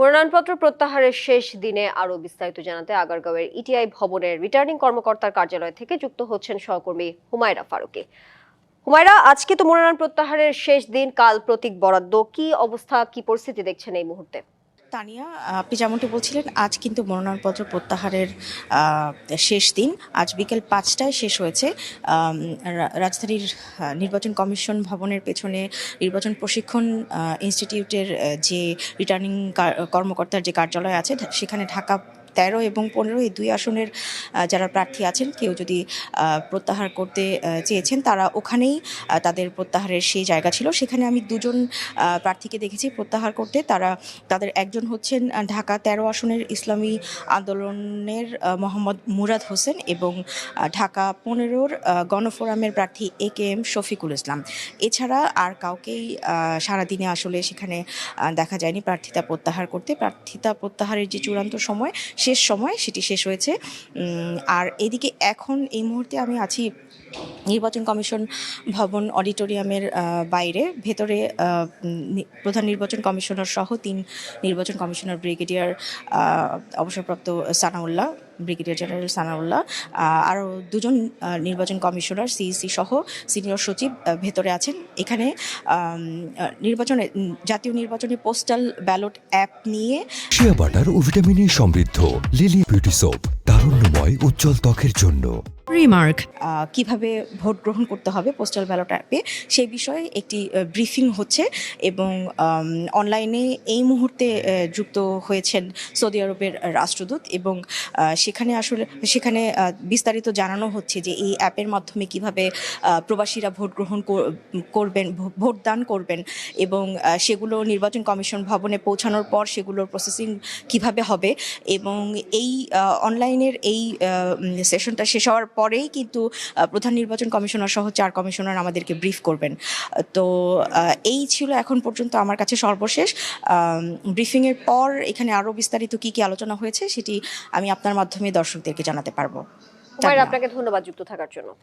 মনোনয়নপত্র প্রত্যাহারের শেষ দিনে আরো বিস্তারিত জানাতে আগারগাঁওয়ের ইটিআই ভবনের রিটার্নিং কর্মকর্তার কার্যালয় থেকে যুক্ত হচ্ছেন সহকর্মী হুমায়রা ফারুকী। হুমায়রা, আজকে তো মনোনয়ন প্রত্যাহারের শেষ দিন, কাল প্রতীক বরাদ্দ, কি অবস্থা, কি পরিস্থিতি দেখছেন এই মুহূর্তে? তানিয়া, আপনি যেমনটি বলছিলেন, আজ কিন্তু মনোনয়নপত্র প্রত্যাহারের শেষ দিন। আজ বিকেল 5টায় শেষ হয়েছে। রাজধানীর নির্বাচন কমিশন ভবনের পেছনে নির্বাচন প্রশিক্ষণ ইনস্টিটিউটের যে রিটার্নিং কর্মকর্তার যে কার্যালয় আছে, সেখানে ঢাকা 13 এবং 15 এই দুই আসনের যারা প্রার্থী আছেন, কেউ যদি প্রত্যাহার করতে চেয়েছেন, তারা ওখানেই তাদের প্রত্যাহারের সেই জায়গা ছিল। সেখানে আমি দুজন প্রার্থীকে দেখেছি প্রত্যাহার করতে। তাদের একজন হচ্ছেন ঢাকা 13 আসনের ইসলামী আন্দোলনের মোহাম্মদ মুরাদ হোসেন এবং ঢাকা 15-র গণফোরামের প্রার্থী AKM শফিকুল ইসলাম। এছাড়া আর কাউকেই সারাদিনে আসলে সেখানে দেখা যায়নি প্রার্থিতা প্রত্যাহার করতে। প্রার্থিতা প্রত্যাহারের যে চূড়ান্ত সময়, শেষ সময়, সেটি শেষ হয়েছে। আর এদিকে এখন এই মুহূর্তে আমি আছি নির্বাচন কমিশন ভবন অডিটোরিয়ামের বাইরে। ভেতরে প্রধান নির্বাচন কমিশনার সহ 3 নির্বাচন কমিশনার, ব্রিগেডিয়ার অবসরপ্রাপ্ত সানাউল্লাহ, ব্রিগেডিয়ার জেনারেল সানাউল্লাহ, আরও 2জন নির্বাচন কমিশনার, সিইসি সহ সিনিয়র সচিব ভেতরে আছেন। এখানে জাতীয় নির্বাচনে পোস্টাল ব্যালট অ্যাপ নিয়ে শিয়া বাটার ও ভিটামিন ই সমৃদ্ধ লিলি বিউটি সোপ, তারুণ্যময় উজ্জ্বল ত্বকের জন্য। রিমার্ক কিভাবে ভোট গ্রহণ করতে হবে পোস্টাল ব্যালট অ্যাপে, সেই বিষয়ে একটি ব্রিফিং হচ্ছে। এবং অনলাইনে এই মুহূর্তে যুক্ত হয়েছেন সৌদি আরবের রাষ্ট্রদূত, এবং সেখানে বিস্তারিত জানানো হচ্ছে যে এই অ্যাপের মাধ্যমে কিভাবে প্রবাসীরা ভোট গ্রহণ করবেন, ভোটদান করবেন, এবং সেগুলো নির্বাচন কমিশন ভবনে পৌঁছানোর পর সেগুলোর প্রসেসিং কিভাবে হবে। এবং এই অনলাইনের এই সেশনটা শেষ হওয়ার পরেই কিন্তু প্রধান নির্বাচন কমিশনার সহ 4 কমিশনার আমাদেরকে ব্রিফ করবেন। তো এই ছিল এখন পর্যন্ত আমার কাছে সর্বশেষ। ব্রিফিংয়ের পর এখানে আরও বিস্তারিত কি কি আলোচনা হয়েছে সেটি আমি আপনার মাধ্যমে দর্শকদেরকে জানাতে পারবো। আপনাকে ধন্যবাদ যুক্ত থাকার জন্য।